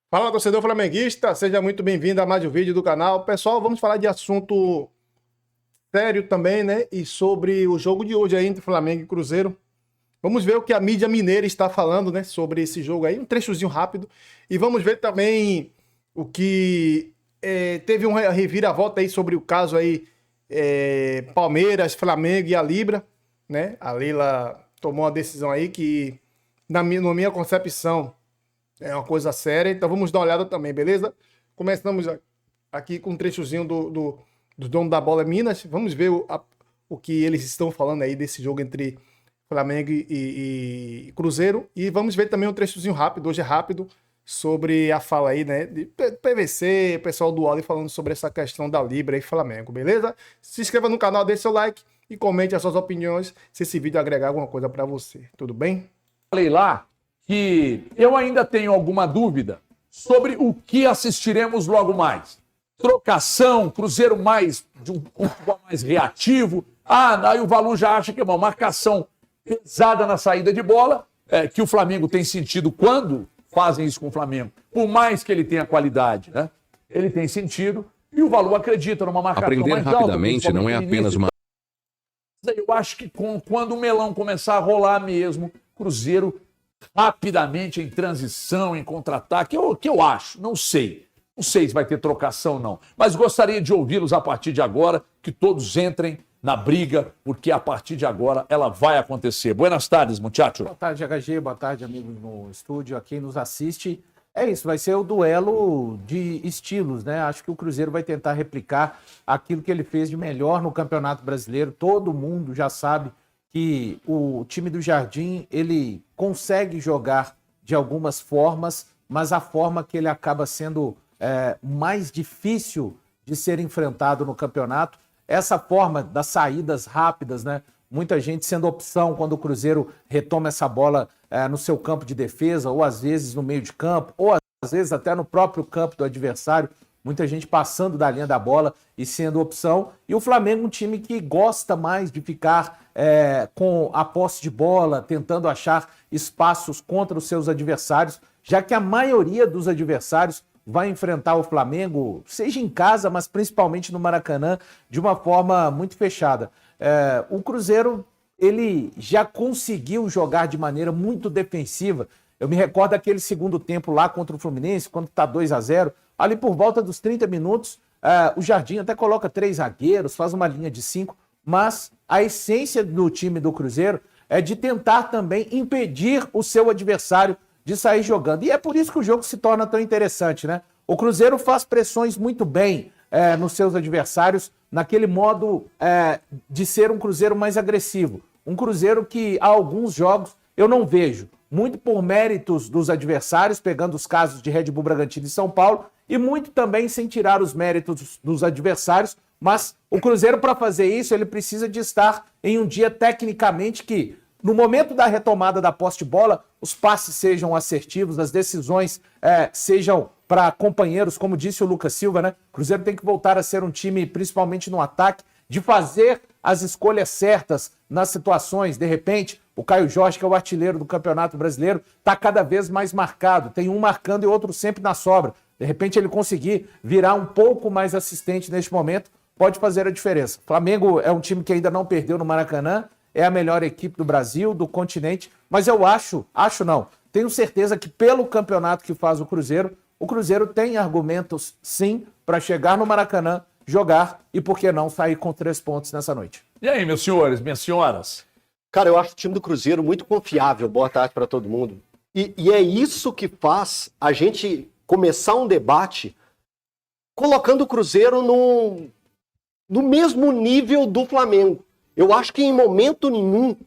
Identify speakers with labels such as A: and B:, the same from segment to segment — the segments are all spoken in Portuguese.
A: Fala, torcedor flamenguista, seja muito bem-vindo a mais um vídeo do canal. Pessoal, vamos falar de assunto sério também, né? E sobre o jogo de hoje aí entre Flamengo e Cruzeiro. Vamos ver o que a mídia mineira está falando, né? Sobre esse jogo aí, um trechozinho rápido. E vamos ver também o que teve uma reviravolta aí sobre o caso aí Palmeiras, Flamengo e a Libra, né? A Leila tomou uma decisão aí que, na minha concepção, é uma coisa séria, então vamos dar uma olhada também, beleza? Começamos aqui com um trechozinho do dono da bola Minas. Vamos ver o que eles estão falando aí desse jogo entre Flamengo e Cruzeiro. E vamos ver também um trechozinho rápido, hoje é rápido, sobre a fala aí, né? De PVC, pessoal do Oli falando sobre essa questão da Libra e Flamengo, beleza? Se inscreva no canal, deixe seu like e comente as suas opiniões se esse vídeo agregar alguma coisa para você. Tudo bem?
B: Falei lá que eu ainda tenho alguma dúvida sobre o que assistiremos logo mais. Trocação, Cruzeiro mais de um futebol mais reativo. Aí o Valu já acha que é uma marcação pesada na saída de bola, que o Flamengo tem sentido quando fazem isso com o Flamengo. Por mais que ele tenha qualidade, né? Ele tem sentido e o Valu acredita numa marcação
C: Aprender
B: mais
C: rapidamente
B: alta,
C: não é apenas uma...
B: Eu acho que quando o melão começar a rolar mesmo, Cruzeiro rapidamente em transição, em contra-ataque, o que eu acho, não sei. Não sei se vai ter trocação, não. Mas gostaria de ouvi-los a partir de agora, que todos entrem na briga, porque a partir de agora ela vai acontecer. Buenas tardes, muchacho.
D: Boa tarde, HG. Boa tarde, amigos no estúdio, a quem nos assiste. É isso, vai ser o duelo de estilos, né? Acho que o Cruzeiro vai tentar replicar aquilo que ele fez de melhor no Campeonato Brasileiro. Todo mundo já sabe que o time do Jardim, ele consegue jogar de algumas formas, mas a forma que ele acaba sendo mais difícil de ser enfrentado no campeonato, essa forma das saídas rápidas, né? Muita gente sendo opção quando o Cruzeiro retoma essa bola no seu campo de defesa, ou às vezes no meio de campo, ou às vezes até no próprio campo do adversário. Muita gente passando da linha da bola e sendo opção. E o Flamengo, um time que gosta mais de ficar com a posse de bola, tentando achar espaços contra os seus adversários, já que a maioria dos adversários vai enfrentar o Flamengo, seja em casa, mas principalmente no Maracanã, de uma forma muito fechada. O Cruzeiro, ele já conseguiu jogar de maneira muito defensiva. Eu me recordo daquele segundo tempo lá contra o Fluminense, quando está 2-0, ali por volta dos 30 minutos, o Jardim até coloca 3 zagueiros, faz uma linha de 5, mas a essência do time do Cruzeiro é de tentar também impedir o seu adversário de sair jogando. E é por isso que o jogo se torna tão interessante, né? O Cruzeiro faz pressões muito bem nos seus adversários, naquele modo de ser um Cruzeiro mais agressivo. Um Cruzeiro que há alguns jogos eu não vejo, muito por méritos dos adversários, pegando os casos de Red Bull Bragantino e São Paulo, e muito também sem tirar os méritos dos adversários, mas o Cruzeiro, para fazer isso, ele precisa de estar em um dia tecnicamente que, no momento da retomada da posse de bola, os passes sejam assertivos, as decisões sejam para companheiros, como disse o Lucas Silva, né? O Cruzeiro tem que voltar a ser um time, principalmente no ataque, de fazer as escolhas certas nas situações. De repente, o Caio Jorge, que é o artilheiro do Campeonato Brasileiro, está cada vez mais marcado. Tem um marcando e outro sempre na sobra. De repente, ele conseguir virar um pouco mais assistente neste momento, pode fazer a diferença. O Flamengo é um time que ainda não perdeu no Maracanã, é a melhor equipe do Brasil, do continente, mas eu tenho certeza que pelo campeonato que faz o Cruzeiro tem argumentos, sim, para chegar no Maracanã, jogar e, por que não, sair com 3 pontos nessa noite.
B: E aí, meus senhores, minhas senhoras?
E: Cara, eu acho o time do Cruzeiro muito confiável. Boa tarde para todo mundo. E é isso que faz a gente começar um debate colocando o Cruzeiro no mesmo nível do Flamengo. Eu acho que em momento nenhum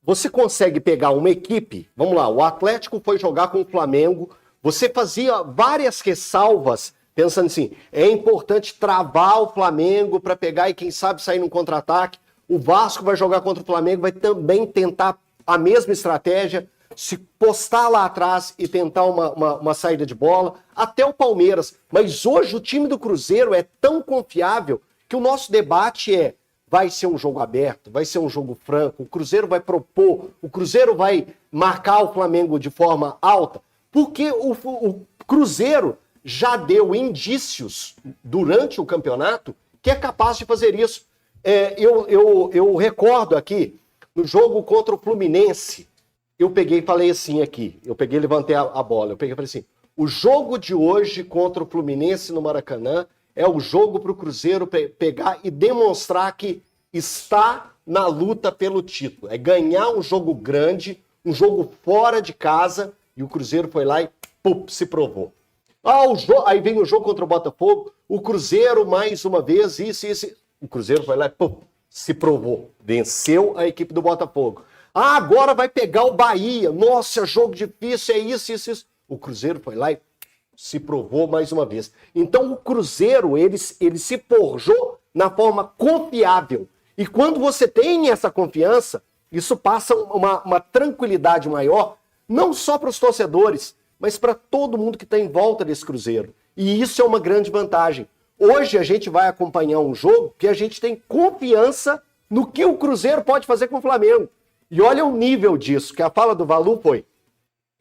E: você consegue pegar uma equipe. Vamos lá, o Atlético foi jogar com o Flamengo. Você fazia várias ressalvas pensando assim, é importante travar o Flamengo para pegar e quem sabe sair no contra-ataque. O Vasco vai jogar contra o Flamengo, vai também tentar a mesma estratégia, se postar lá atrás e tentar uma saída de bola. Até o Palmeiras. Mas hoje o time do Cruzeiro é tão confiável que o nosso debate vai ser um jogo aberto, vai ser um jogo franco, o Cruzeiro vai propor, o Cruzeiro vai marcar o Flamengo de forma alta. Porque o Cruzeiro já deu indícios durante o campeonato que é capaz de fazer isso. Eu recordo aqui, no jogo contra o Fluminense, eu peguei e falei assim aqui, levantei a bola, eu peguei e falei assim, o jogo de hoje contra o Fluminense no Maracanã é o jogo para o Cruzeiro pegar e demonstrar que está na luta pelo título. É ganhar um jogo grande, um jogo fora de casa, e o Cruzeiro foi lá e se provou. Aí vem o jogo contra o Botafogo, o Cruzeiro mais uma vez, isso. O Cruzeiro foi lá e se provou. Venceu a equipe do Botafogo. Agora vai pegar o Bahia. Nossa, jogo difícil, é isso. O Cruzeiro foi lá e se provou mais uma vez. Então o Cruzeiro, ele se forjou na forma confiável. E quando você tem essa confiança, isso passa uma tranquilidade maior, não só para os torcedores, mas para todo mundo que está em volta desse Cruzeiro. E isso é uma grande vantagem. Hoje a gente vai acompanhar um jogo que a gente tem confiança no que o Cruzeiro pode fazer com o Flamengo. E olha o nível disso, que a fala do Valu foi,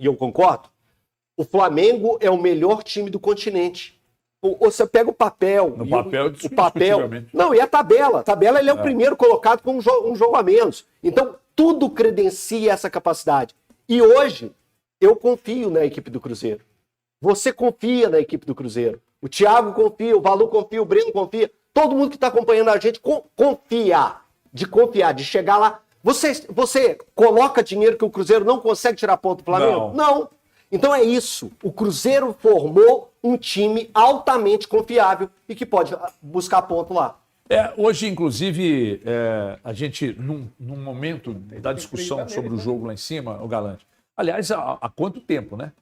E: e eu concordo, o Flamengo é o melhor time do continente. Você pega o papel...
B: O papel...
E: Não, e a tabela. A tabela ele é o primeiro colocado com um jogo a menos. Então, tudo credencia essa capacidade. E hoje, eu confio na equipe do Cruzeiro. Você confia na equipe do Cruzeiro. O Thiago confia, o Valu confia, o Breno confia. Todo mundo que está acompanhando a gente confia. De chegar lá. Você coloca dinheiro que o Cruzeiro não consegue tirar ponto do Flamengo? Não. Então é isso. O Cruzeiro formou um time altamente confiável e que pode buscar ponto lá.
B: Hoje, inclusive, a gente, num momento da discussão sobre o jogo lá em cima, o Galante, aliás, há quanto tempo, né?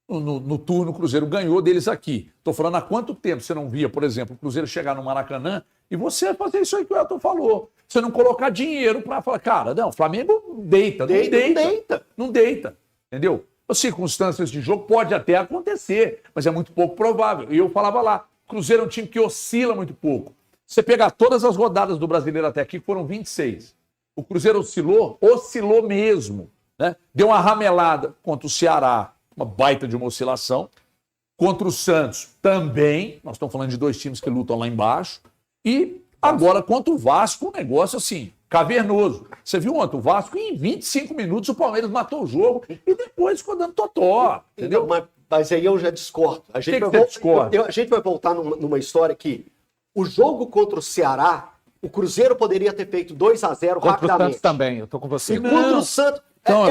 B: No turno, o Cruzeiro ganhou deles aqui. Estou falando há quanto tempo você não via, por exemplo, o Cruzeiro chegar no Maracanã e você fazer isso aí que o Elton falou. Você não colocar dinheiro para falar, cara, não, o Flamengo não deita. Entendeu? As circunstâncias de jogo pode até acontecer, mas é muito pouco provável. E eu falava lá, o Cruzeiro é um time que oscila muito pouco. Você pegar todas as rodadas do Brasileiro até aqui, foram 26. O Cruzeiro oscilou mesmo. Né? Deu uma ramelada contra o Ceará, uma baita de uma oscilação. Contra o Santos também, nós estamos falando de dois times que lutam lá embaixo. E agora contra o Vasco, um negócio assim, cavernoso. Você viu ontem o Vasco, em 25 minutos o Palmeiras matou o jogo e depois ficou dando totó. Entendeu?
E: Mas aí eu já discordo. A gente vai voltar numa história que o jogo contra o Ceará, o Cruzeiro poderia ter feito 2-0 rapidamente.
D: Contra o Santos também, eu tô com você.
E: E contra o Santos...
B: Então,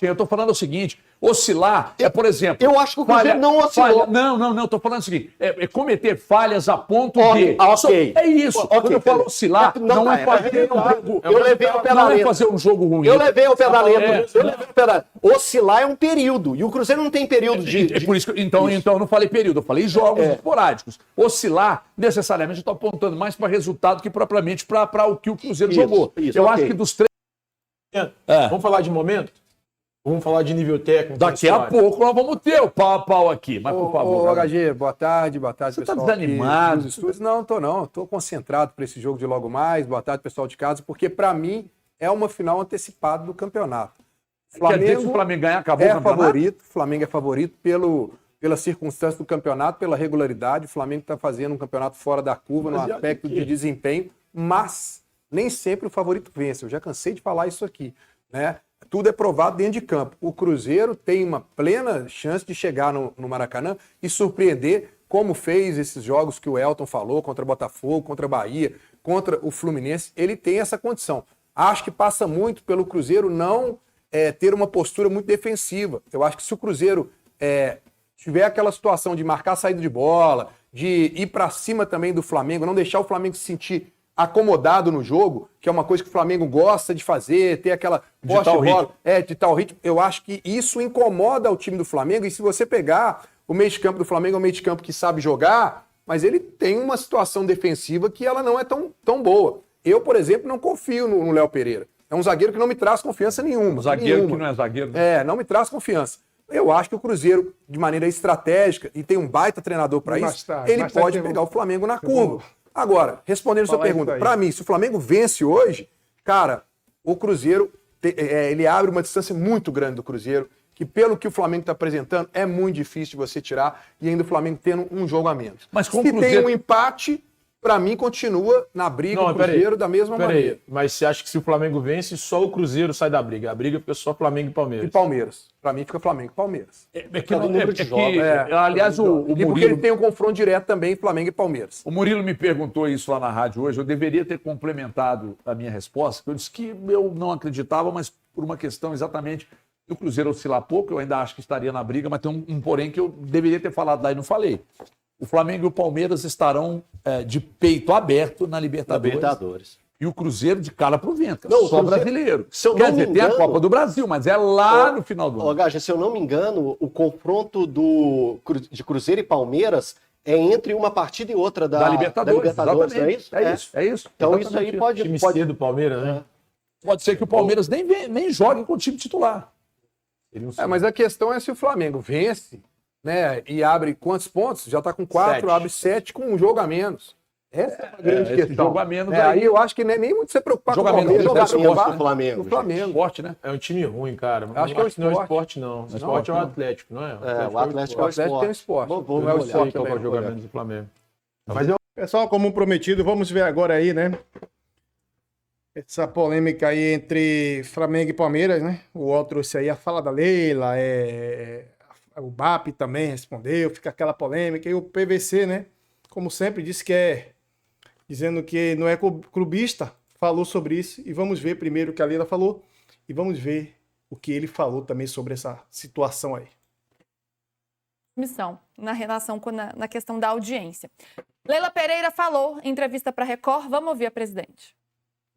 B: eu tô falando o seguinte, oscilar por exemplo...
E: Eu acho que o Cruzeiro não oscilou.
B: Não, tô falando o seguinte, cometer falhas a ponto de...
E: Ok.
B: É isso, quando eu falo oscilar, não é fazer um jogo...
E: Eu levei o pé da letra.
B: Não é fazer um jogo ruim.
E: Eu levei o pé da letra. Oscilar é um período, e o Cruzeiro não tem período de...
B: É por isso que, então eu não falei período, eu falei jogos esporádicos. Oscilar, necessariamente, eu tô apontando mais para resultado que propriamente para o que o Cruzeiro jogou. Eu acho que dos 3...
C: Vamos falar de momento? Vamos falar de nível técnico?
B: Daqui a pouco nós vamos ter o pau a pau aqui, mas por favor.
F: Ô, HG, boa tarde,
B: Você
F: pessoal.
B: tá desanimado?
F: Não, tô concentrado para esse jogo de logo mais. Boa tarde, pessoal de casa, porque para mim é uma final antecipada do campeonato.
B: Quer dizer que o Flamengo ganhar, acabou o campeonato?
F: O Flamengo é favorito pela circunstância do campeonato, pela regularidade. O Flamengo está fazendo um campeonato fora da curva no aspecto de desempenho, mas nem sempre o favorito vence. Eu já cansei de falar isso aqui, né? Tudo é provado dentro de campo. O Cruzeiro tem uma plena chance de chegar no Maracanã e surpreender, como fez esses jogos que o Elton falou, contra o Botafogo, contra a Bahia, contra o Fluminense. Ele tem essa condição. Acho que passa muito pelo Cruzeiro não ter uma postura muito defensiva. Eu acho que se o Cruzeiro tiver aquela situação de marcar a saída de bola, de ir para cima também do Flamengo, não deixar o Flamengo se sentir acomodado no jogo, que é uma coisa que o Flamengo gosta de fazer, ter aquela posse de bola, de tal ritmo. Eu acho que isso incomoda o time do Flamengo, e se você pegar o meio de campo do Flamengo, é um meio de campo que sabe jogar, mas ele tem uma situação defensiva que ela não é tão boa. Eu, por exemplo, não confio no Léo Pereira. É um zagueiro que não me traz confiança nenhuma.
B: Um zagueiro que não é zagueiro.
F: Não me traz confiança. Eu acho que o Cruzeiro, de maneira estratégica, e tem um baita treinador para isso, ele pode pegar o Flamengo na curva. Agora, respondendo a sua pergunta, para mim, se o Flamengo vence hoje, cara, o Cruzeiro, ele abre uma distância muito grande do Cruzeiro, que pelo que o Flamengo está apresentando, é muito difícil de você tirar e ainda o Flamengo tendo um jogo a menos.
B: Mas com o
F: se
B: Cruzeiro-
F: tem um empate, para mim continua na briga o Cruzeiro da mesma maneira.
C: Mas você acha que se o Flamengo vence, só o Cruzeiro sai da briga? A briga fica só Flamengo e Palmeiras.
F: E Palmeiras. Para mim fica Flamengo e Palmeiras.
B: Aliás, o
F: E porque
B: Murilo...
F: ele tem um confronto direto também, Flamengo e Palmeiras.
B: O Murilo me perguntou isso lá na rádio hoje. Eu deveria ter complementado a minha resposta. Eu disse que eu não acreditava, mas por uma questão exatamente do Cruzeiro oscilar pouco, eu ainda acho que estaria na briga, mas tem um porém que eu deveria ter falado lá e não falei. O Flamengo e o Palmeiras estarão de peito aberto na Libertadores. E o Cruzeiro de cara pro vento.
E: Não,
B: só brasileiro.
E: se eu
B: Quer
E: não
B: dizer,
E: me
B: tem a
E: engano-
B: Copa do Brasil, mas é lá no final do ano.
E: Gaja, se eu não me engano, o confronto de Cruzeiro e Palmeiras é entre uma partida e outra da
B: Libertadores,
E: Libertadores, não é
B: exatamente.
E: isso?
B: É isso.
E: Então
B: Exatamente
E: isso aí
B: isso.
C: Time
E: pode...
C: C do Palmeiras, né?
B: Pode ser que o Palmeiras nem jogue com o time titular.
F: Mas a questão é se o Flamengo vence, né, e abre quantos pontos? Já está com 4,
C: 7.
F: abre 7 com um jogo a menos. Essa é a grande
B: esse
F: questão.
B: jogo a menos
F: Aí eu acho que não é nem muito se preocupar
B: Jogo
F: com o
B: a menos,
F: Palmeiras,
B: jogo a
F: jogar
B: menos
F: com
E: do Flamengo,
F: o Flamengo.
B: Forte, né?
C: É um time ruim, cara.
F: Acho que é o
C: não é o
F: esporte.
C: esporte, não. O esporte é o Atlético, não é?
E: O Atlético é o
F: Atlético tem um esporte.
E: Vamos
F: Não é o
E: olhar.
F: esporte
C: Qual que é o
F: também.
C: jogamento do Flamengo?
F: Mas eu
A: Pessoal, como prometido, vamos ver agora aí, né? Essa polêmica aí entre Flamengo e Palmeiras, né? O outro trouxe aí a fala da Leila, o BAP também respondeu, fica aquela polêmica. E o PVC, né? Como sempre, disse que dizendo que não é clubista, falou sobre isso. E vamos ver primeiro o que a Leila falou e vamos ver o que ele falou também sobre essa situação aí.
G: Missão na relação na questão da audiência. Leila Pereira falou em entrevista para a Record. Vamos ouvir a presidente.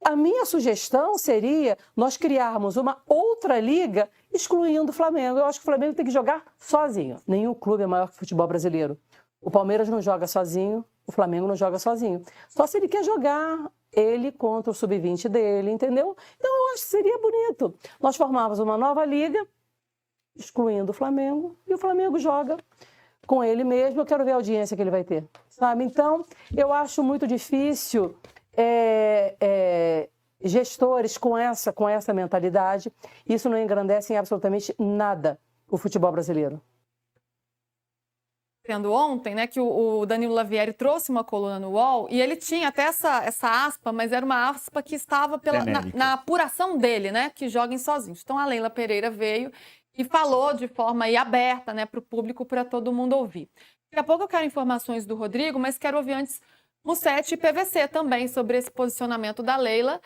H: A minha sugestão seria nós criarmos uma outra liga excluindo o Flamengo. Eu acho que o Flamengo tem que jogar sozinho. Nenhum clube é maior que o futebol brasileiro. O Palmeiras não joga sozinho, o Flamengo não joga sozinho. Só se ele quer jogar ele contra o sub-20 dele, entendeu? Então eu acho que seria bonito. Nós formávamos uma nova liga, excluindo o Flamengo, e o Flamengo joga com ele mesmo. Eu quero ver a audiência que ele vai ter, sabe? Então, eu acho muito difícil gestores com essa mentalidade. Isso não engrandece em absolutamente nada o futebol brasileiro.
G: Vendo ontem, né, que o Danilo Lavieri trouxe uma coluna no UOL e ele tinha até essa aspa, mas era uma aspa que estava na apuração dele, né, que joguem sozinhos. Então a Leila Pereira veio e falou de forma aí aberta, né, para o público, para todo mundo ouvir. Daqui a pouco eu quero informações do Rodrigo, mas quero ouvir antes Mussetti e PVC também sobre esse posicionamento da Leila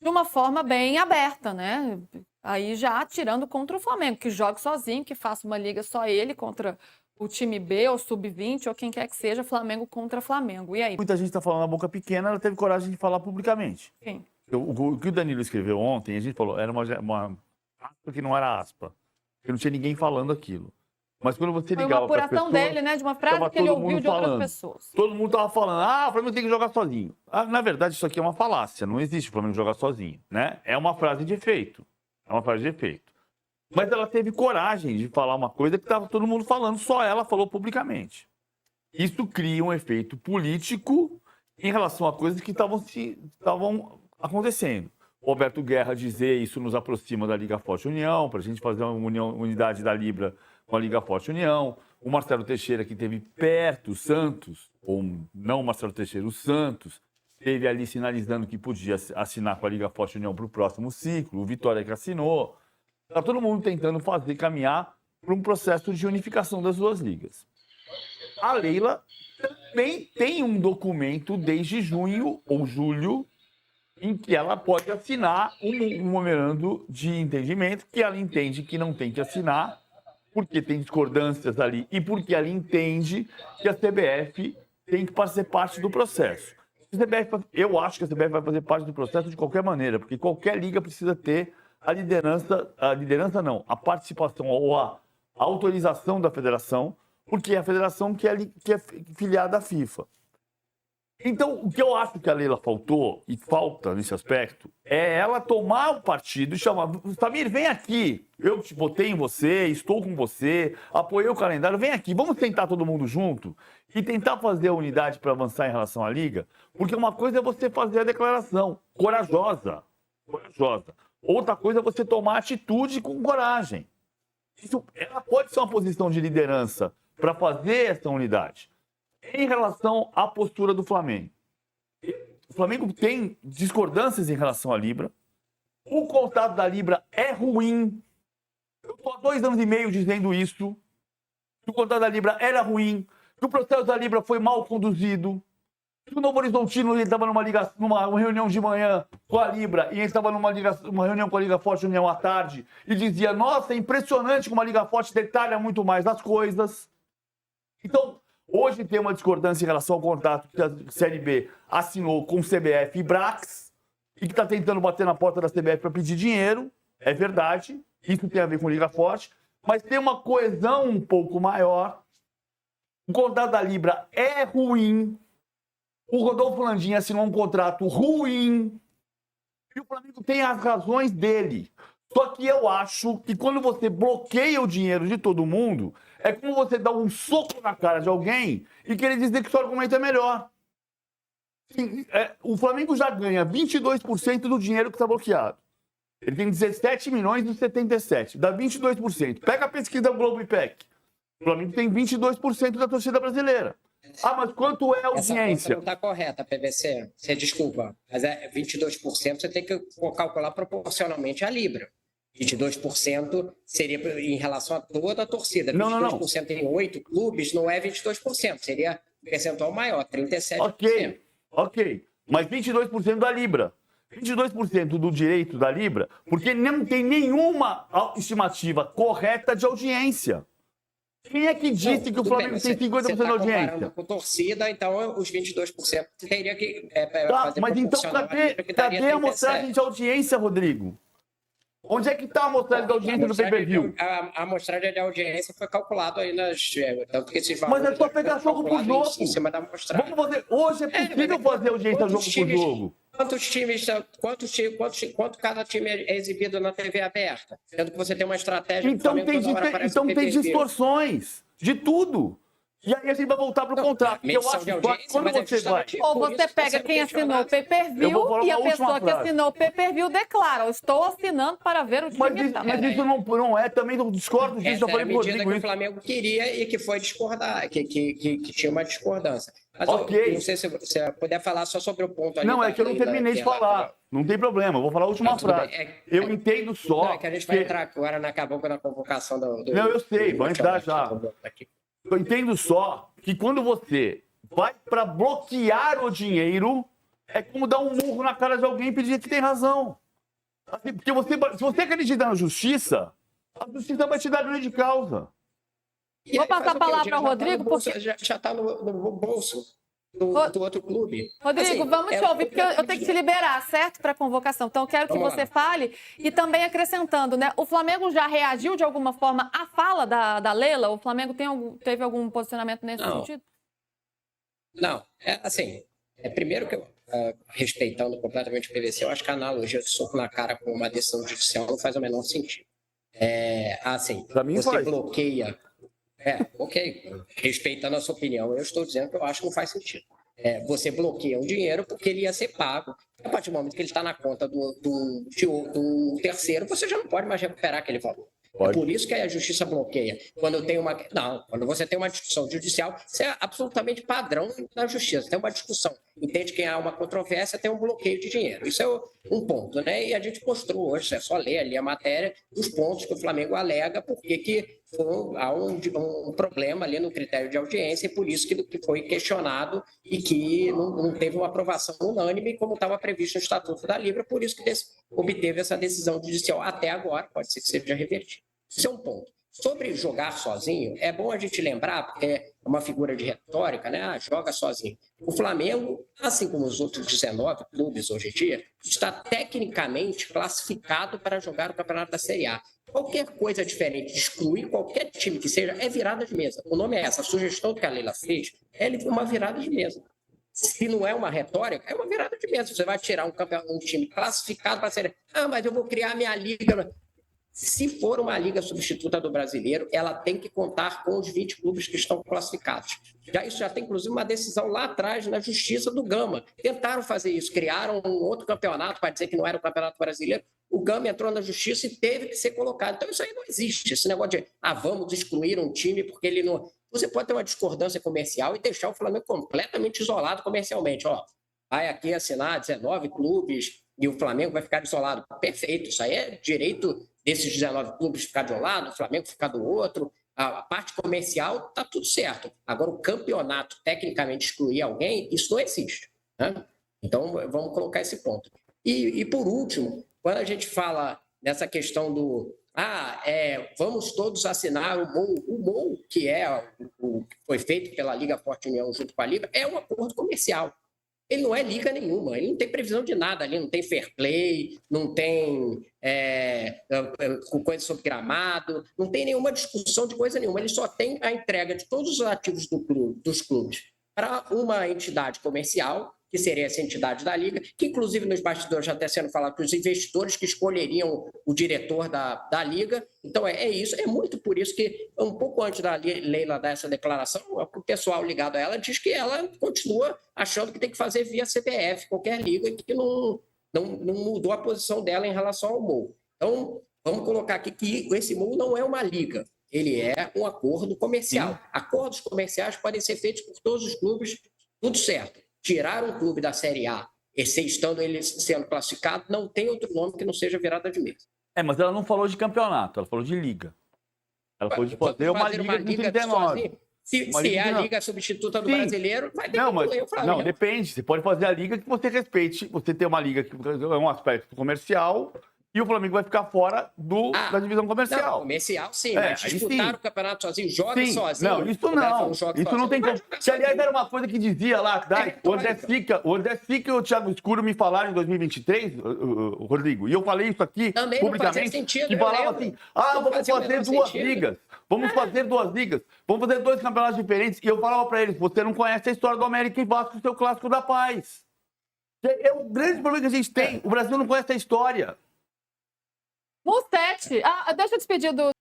G: de uma forma bem aberta, né? Aí já atirando contra o Flamengo, que jogue sozinho, que faça uma liga só ele contra o time B, ou sub-20, ou quem quer que seja, Flamengo contra Flamengo. E aí?
I: Muita gente está falando na boca pequena, ela teve coragem de falar publicamente.
G: Sim.
I: O que o Danilo escreveu ontem, a gente falou, era uma aspa que não era aspa, que não tinha ninguém falando aquilo. Mas quando você
G: Foi uma
I: ligava para
G: apuração
I: pessoa,
G: dele, né? De uma frase
I: tava
G: que ele
I: todo
G: ouviu
I: mundo
G: de outras
I: falando.
G: pessoas.
I: Todo mundo estava falando, o Flamengo tem que jogar sozinho. Na verdade, isso aqui é uma falácia, não existe o Flamengo jogar sozinho, né? É uma frase de efeito. Mas ela teve coragem de falar uma coisa que estava todo mundo falando, só ela falou publicamente. Isso cria um efeito político em relação a coisas que estavam acontecendo. O Roberto Guerra dizer isso nos aproxima da Liga Forte União, para a gente fazer uma unidade da Libra com a Liga Forte União. O Marcelo Teixeira, que teve perto o Santos, ou não o Marcelo Teixeira, o Santos, esteve ali sinalizando que podia assinar com a Liga Forte União para o próximo ciclo. O Vitória que assinou. Está todo mundo tentando caminhar para um processo de unificação das duas ligas. A Leila também tem um documento desde junho ou julho em que ela pode assinar um memorando de entendimento que ela entende que não tem que assinar porque tem discordâncias ali e porque ela entende que a CBF tem que fazer parte do processo. Eu acho que a CBF vai fazer parte do processo de qualquer maneira, porque qualquer liga precisa ter a participação ou a autorização da federação, porque é a federação que é filiada à FIFA. Então, o que eu acho que a Leila falta nesse aspecto, é ela tomar o partido e chamar, Samir, vem aqui, eu te votei em você, estou com você, apoiei o calendário, vem aqui, vamos tentar todo mundo junto e tentar fazer a unidade para avançar em relação à Liga, porque uma coisa é você fazer a declaração corajosa. Outra coisa é você tomar atitude com coragem. Ela pode ser uma posição de liderança para fazer essa unidade. Em relação à postura do Flamengo. O Flamengo tem discordâncias em relação à Libra. O contrato da Libra é ruim. Eu estou há 2 anos e meio dizendo isso. Que o contrato da Libra era ruim. Que o processo da Libra foi mal conduzido. Que o Novo Horizontino estava numa reunião de manhã com a Libra e ele estava numa reunião com a Liga Forte União à tarde e dizia, nossa, é impressionante como a Liga Forte detalha muito mais as coisas. Então, hoje tem uma discordância em relação ao contrato que a Série B assinou com o CBF e Brax e que está tentando bater na porta da CBF para pedir dinheiro. É verdade, isso tem a ver com Liga Forte, mas tem uma coesão um pouco maior. O contrato da Libra é ruim. O Rodolfo Landim assinou um contrato ruim. E o Flamengo tem as razões dele. Só que eu acho que quando você bloqueia o dinheiro de todo mundo, é como você dar um soco na cara de alguém e querer dizer que seu argumento é melhor. Sim, o Flamengo já ganha 22% do dinheiro que está bloqueado. Ele tem 17 milhões dos 77. Dá 22%. Pega a pesquisa do Globo IPEC. O Flamengo tem 22% da torcida brasileira. Ah, mas quanto é a audiência?
J: Essa conta não está correta, PVC. Você desculpa, mas 22% você tem que calcular proporcionalmente à Libra. 22% seria em relação a toda a torcida. 22% em 8 clubes não é 22%, seria um percentual maior, 37%.
I: Ok. Mas 22% da Libra. 22% do direito da Libra, porque não tem nenhuma estimativa correta de audiência. Quem é que disse que o Flamengo tem 50% de audiência?
J: Comparando com torcida, então os 22% teria que
I: fazer mas então cadê a amostragem de audiência, Rodrigo? Onde é que está a amostragem de audiência do pay-per-view?
J: A amostragem de audiência foi calculada aí nas... Tanto que esses
I: mas é só pegar jogo por jogo.
J: Em cima da amostragem.
I: Hoje é possível fazer audiência jogo por jogo.
J: Quanto cada time é exibido na TV aberta? Sendo que você tem uma estratégia...
I: Então tem distorções de tudo. E aí a gente vai voltar para o contrato. Eu acho que quando você vai...
G: Ou você pega quem assinou o pay-per-view e a pessoa que assinou o pay-per-view declara, eu estou assinando para ver o time.
I: Mas isso não é, também não discordo disso.
J: Essa era a medida que o Flamengo queria e que foi discordar, que tinha uma discordância. Mas não sei se você puder falar só sobre o ponto ali.
I: Não, é que eu não terminei de falar. Não tem problema, eu vou falar a última frase. Eu entendo só...
J: Não, é que a gente vai entrar agora na convocação do...
I: Não, eu sei, vou entrar já. Eu entendo só que quando você vai para bloquear o dinheiro, é como dar um murro na cara de alguém e pedir que tem razão. Assim, porque se você acredita na justiça, a justiça vai te dar grande causa.
G: Vou passar a palavra ao Rodrigo, porque...
J: Já está no bolso do outro clube.
G: Rodrigo, assim, vamos te ouvir, porque eu tenho que te liberar, certo? Para a convocação. Então, eu quero que você fale. E também acrescentando, né? O Flamengo já reagiu de alguma forma à fala da Leila? O Flamengo teve algum posicionamento nesse sentido?
J: Não. Primeiro que eu, respeitando completamente o PVC, eu acho que a analogia de soco na cara com uma decisão judicial não faz o menor sentido.
I: Pra mim
J: você bloqueia... respeitando a sua opinião, eu estou dizendo que eu acho que não faz sentido. Você bloqueia o dinheiro porque ele ia ser pago. A partir do momento que ele está na conta do terceiro, você já não pode mais recuperar aquele valor. É por isso que a justiça bloqueia. Quando você tem uma discussão judicial, isso é absolutamente padrão na justiça. Tem uma discussão, entende que há uma controvérsia, tem um bloqueio de dinheiro. Isso é um ponto, né? E a gente mostrou hoje, é só ler ali a matéria, os pontos que o Flamengo alega, porque há um problema ali no critério de audiência, e por isso que foi questionado e que não teve uma aprovação unânime, como estava previsto no Estatuto da Libra, por isso que obteve essa decisão judicial até agora, pode ser que seja revertido. Isso é um ponto. Sobre jogar sozinho, é bom a gente lembrar, porque é uma figura de retórica, né? Joga sozinho. O Flamengo, assim como os outros 19 clubes hoje em dia, está tecnicamente classificado para jogar o Campeonato da Série A. Qualquer coisa diferente, excluir qualquer time que seja, é virada de mesa. O nome é essa. A sugestão que a Leila fez é uma virada de mesa. Se não é uma retórica, é uma virada de mesa. Você vai tirar um time classificado para a Série A. Mas eu vou criar minha liga. Se for uma liga substituta do brasileiro, ela tem que contar com os 20 clubes que estão classificados. Isso já tem, inclusive, uma decisão lá atrás na Justiça do Gama. Tentaram fazer isso, criaram um outro campeonato para dizer que não era o Campeonato Brasileiro. O Gama entrou na Justiça e teve que ser colocado. Então, isso aí não existe. Esse negócio de, vamos excluir um time porque ele não... Você pode ter uma discordância comercial e deixar o Flamengo completamente isolado comercialmente. Vai aqui assinar 19 clubes e o Flamengo vai ficar isolado. Perfeito, isso aí é direito desses 19 clubes ficar de um lado, o Flamengo ficar do outro. A parte comercial está tudo certo. Agora, o campeonato, tecnicamente, excluir alguém, isso não existe. Né? Então, vamos colocar esse ponto. E por último, quando a gente fala nessa questão do vamos todos assinar o MOU, que é o que foi feito pela Liga Forte União junto com a Liga, é um acordo comercial. Ele não é liga nenhuma, ele não tem previsão de nada ali, não tem fair play, não tem coisa sobre gramado, não tem nenhuma discussão de coisa nenhuma, ele só tem a entrega de todos os ativos dos clubes para uma entidade comercial, que seria essa entidade da Liga, que inclusive nos bastidores já está sendo falado que os investidores que escolheriam o diretor da Liga. Então é isso, é muito por isso que um pouco antes da Leila dar essa declaração, o pessoal ligado a ela diz que ela continua achando que tem que fazer via CBF, qualquer liga, e que não mudou a posição dela em relação ao MOU. Então vamos colocar aqui que esse MOU não é uma liga, ele é um acordo comercial. Sim. Acordos comerciais podem ser feitos por todos os clubes, tudo certo. Tirar um clube da Série A, estando ele sendo classificado, não tem outro nome que não seja virada de mesa.
I: Mas ela não falou de campeonato, ela falou de liga. Ela falou de fazer uma liga de 39.
J: Se é a liga substituta do brasileiro, vai ter que incluir o Flamengo.
I: Não, depende. Você pode fazer a liga que você respeite. Você tem uma liga que é um aspecto comercial e o Flamengo vai ficar fora da divisão comercial.
J: Não, comercial sim, mas disputar o campeonato sozinho, joga sozinho.
I: Não, isso não. Isso não tem como. Que, aliás, era uma coisa que dizia lá, o André Sica e o Thiago Escuro me falaram em 2023, Rodrigo, e eu falei isso aqui
J: também
I: publicamente,
J: sentido,
I: que falava assim, vamos fazer duas ligas. Vamos fazer duas ligas. Vamos fazer dois campeonatos diferentes. E eu falava pra eles, você não conhece a história do América e Vasco, o seu clássico da paz. É o grande problema que a gente tem. O Brasil não conhece a história.
G: Mustete. Deixa eu despedir do...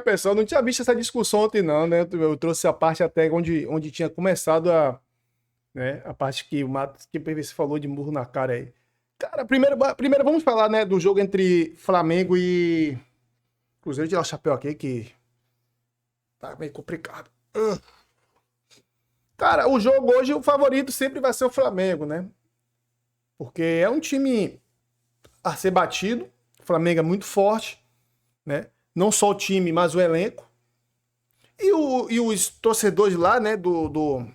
A: Pessoal, não tinha visto essa discussão ontem não, né? Eu trouxe a parte até onde tinha começado a parte que o Matos, que o PVC falou de murro na cara aí. Cara, primeiro vamos falar, né, do jogo entre Flamengo e Cruzeiro. Tirar o chapéu aqui que tá meio complicado. Cara, o jogo hoje, o favorito sempre vai ser o Flamengo, né? Porque é um time a ser batido. O Flamengo é muito forte, né? Não só o time, mas o elenco. E os torcedores lá, né, do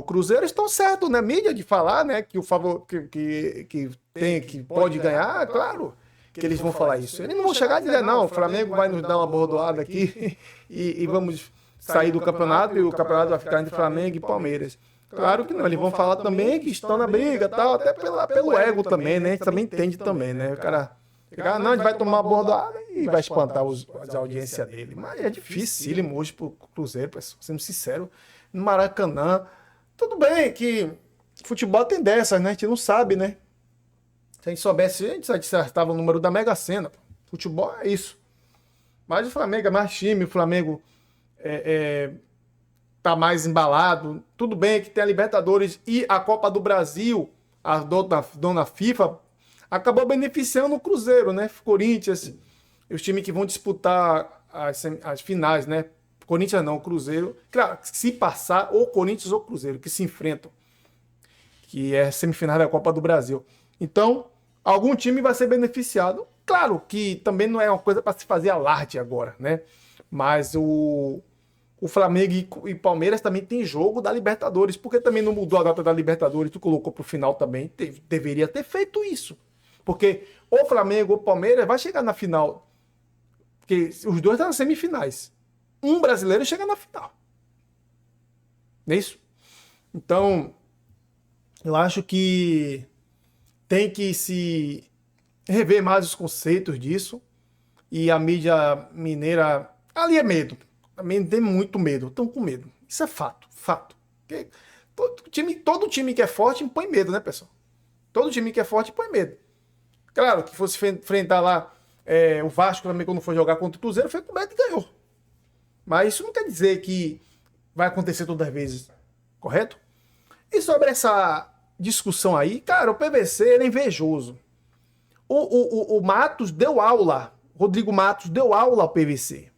A: Cruzeiro estão certos, né? Mídia de falar, né, que o favor que pode ganhar, claro que eles vão falar isso. Eles não vão chegar a dizer, não, o Flamengo vai nos dar uma bordoada aqui e vamos sair do campeonato e o campeonato vai ficar entre Flamengo e Palmeiras. Claro que não, eles vão falar também que estão na briga, tal, até pelo ego também, né? A gente também entende também, né? O cara, não, a gente vai tomar uma bordoada e vai espantar a audiência dele. Mas é dificílimo hoje pro Cruzeiro, pessoal, sendo sincero, no Maracanã. Tudo bem que futebol tem dessas, né? A gente não sabe, né? Se a gente soubesse, a gente acertava o número da Mega Sena. Futebol é isso. Mas o Flamengo é mais time, o Flamengo tá mais embalado. Tudo bem que tem a Libertadores e a Copa do Brasil, a dona FIFA, acabou beneficiando o Cruzeiro, né? Corinthians, os times que vão disputar as finais, né? Corinthians não, o Cruzeiro. Claro, se passar, ou Corinthians ou Cruzeiro, que se enfrentam. Que é semifinal da Copa do Brasil. Então, algum time vai ser beneficiado. Claro que também não é uma coisa para se fazer alarde agora, né? Mas o Flamengo e Palmeiras também tem jogo da Libertadores. Por que também não mudou a data da Libertadores? Tu colocou pro final também. Deveria ter feito isso. Porque ou Flamengo ou Palmeiras vai chegar na final. Porque os dois estão nas semifinais. Um brasileiro chega na final. Não é isso? Então, eu acho que tem que se rever mais os conceitos disso. E a mídia mineira, ali é medo. Também tem muito medo. Estão com medo. Isso é fato. Fato. Porque todo time que é forte impõe medo, né, pessoal? Todo time que é forte impõe medo. Claro que fosse enfrentar lá O Vasco também, quando foi jogar contra o Cruzeiro, foi coberto e ganhou. Mas isso não quer dizer que vai acontecer todas as vezes, correto? E sobre essa discussão aí, cara, o PVC ele é invejoso. O Matos deu aula, Rodrigo Matos deu aula ao PVC.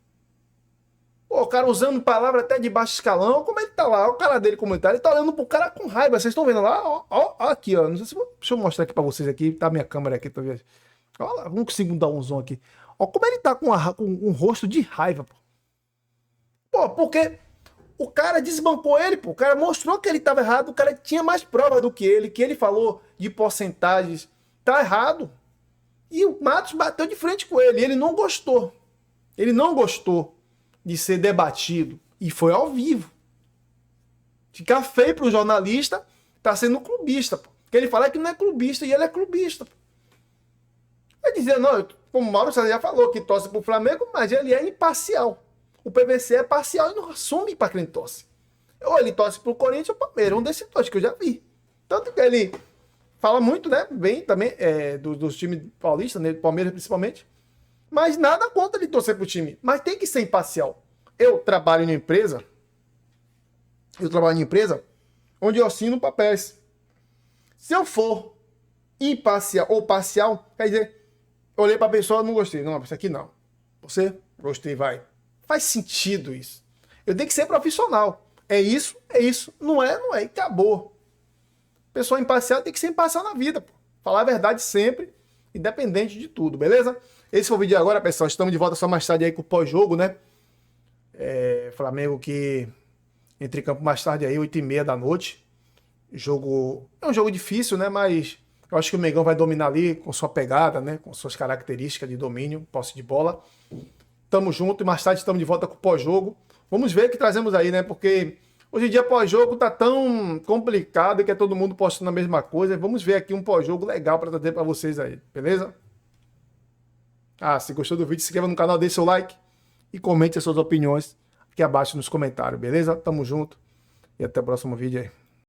A: Pô, o cara usando palavra até de baixo escalão, como ele tá lá, o cara dele como ele tá olhando pro cara com raiva, vocês estão vendo lá, ó, aqui, ó, não sei se deixa eu mostrar aqui pra vocês aqui, tá a minha câmera aqui, talvez. Olha lá, não consigo dar um zoom aqui. Ó como ele tá com um rosto de raiva, pô. Pô, porque o cara desbancou ele, pô, o cara mostrou que ele tava errado, o cara tinha mais prova do que ele falou de porcentagens, tá errado. E o Matos bateu de frente com ele, ele não gostou. Ele não gostou de ser debatido. E foi ao vivo. Ficar feio para um jornalista, tá sendo clubista. Pô. Porque ele fala que não é clubista e ele é clubista. Pô. Vai dizer, não, como o Mauro já falou, que torce pro Flamengo, mas ele é imparcial. O PVC é parcial e não assume para quem torce. Ou ele torce pro Corinthians ou pro Palmeiras, um desses dois que eu já vi. Tanto que ele fala muito, né, bem também dos times paulistas, né, Palmeiras principalmente. Mas nada contra ele torcer pro time. Mas tem que ser imparcial. Eu trabalho em empresa onde eu assino papéis. Se eu for imparcial ou parcial, quer dizer, eu olhei pra pessoa, não gostei. Não, isso aqui não. Você, gostei, vai. Faz sentido isso. Eu tenho que ser profissional. É isso, não é, e acabou. Pessoa imparcial tem que ser imparcial na vida, pô. Falar a verdade sempre, independente de tudo, beleza? Esse foi o vídeo de agora, pessoal. Estamos de volta só mais tarde aí com o pós-jogo, né? Flamengo que entra em campo mais tarde aí, 8h30 da noite. É um jogo difícil, né? Mas eu acho que o Mengão vai dominar ali com sua pegada, né? Com suas características de domínio, posse de bola. Tamo junto e mais tarde estamos de volta com o pós-jogo. Vamos ver o que trazemos aí, né? Porque hoje em dia pós-jogo tá tão complicado que é todo mundo postando a mesma coisa. Vamos ver aqui um pós-jogo legal para trazer para vocês aí, beleza? Se gostou do vídeo, se inscreva no canal, deixe seu like e comente as suas opiniões aqui abaixo nos comentários, beleza? Tamo junto e até o próximo vídeo aí.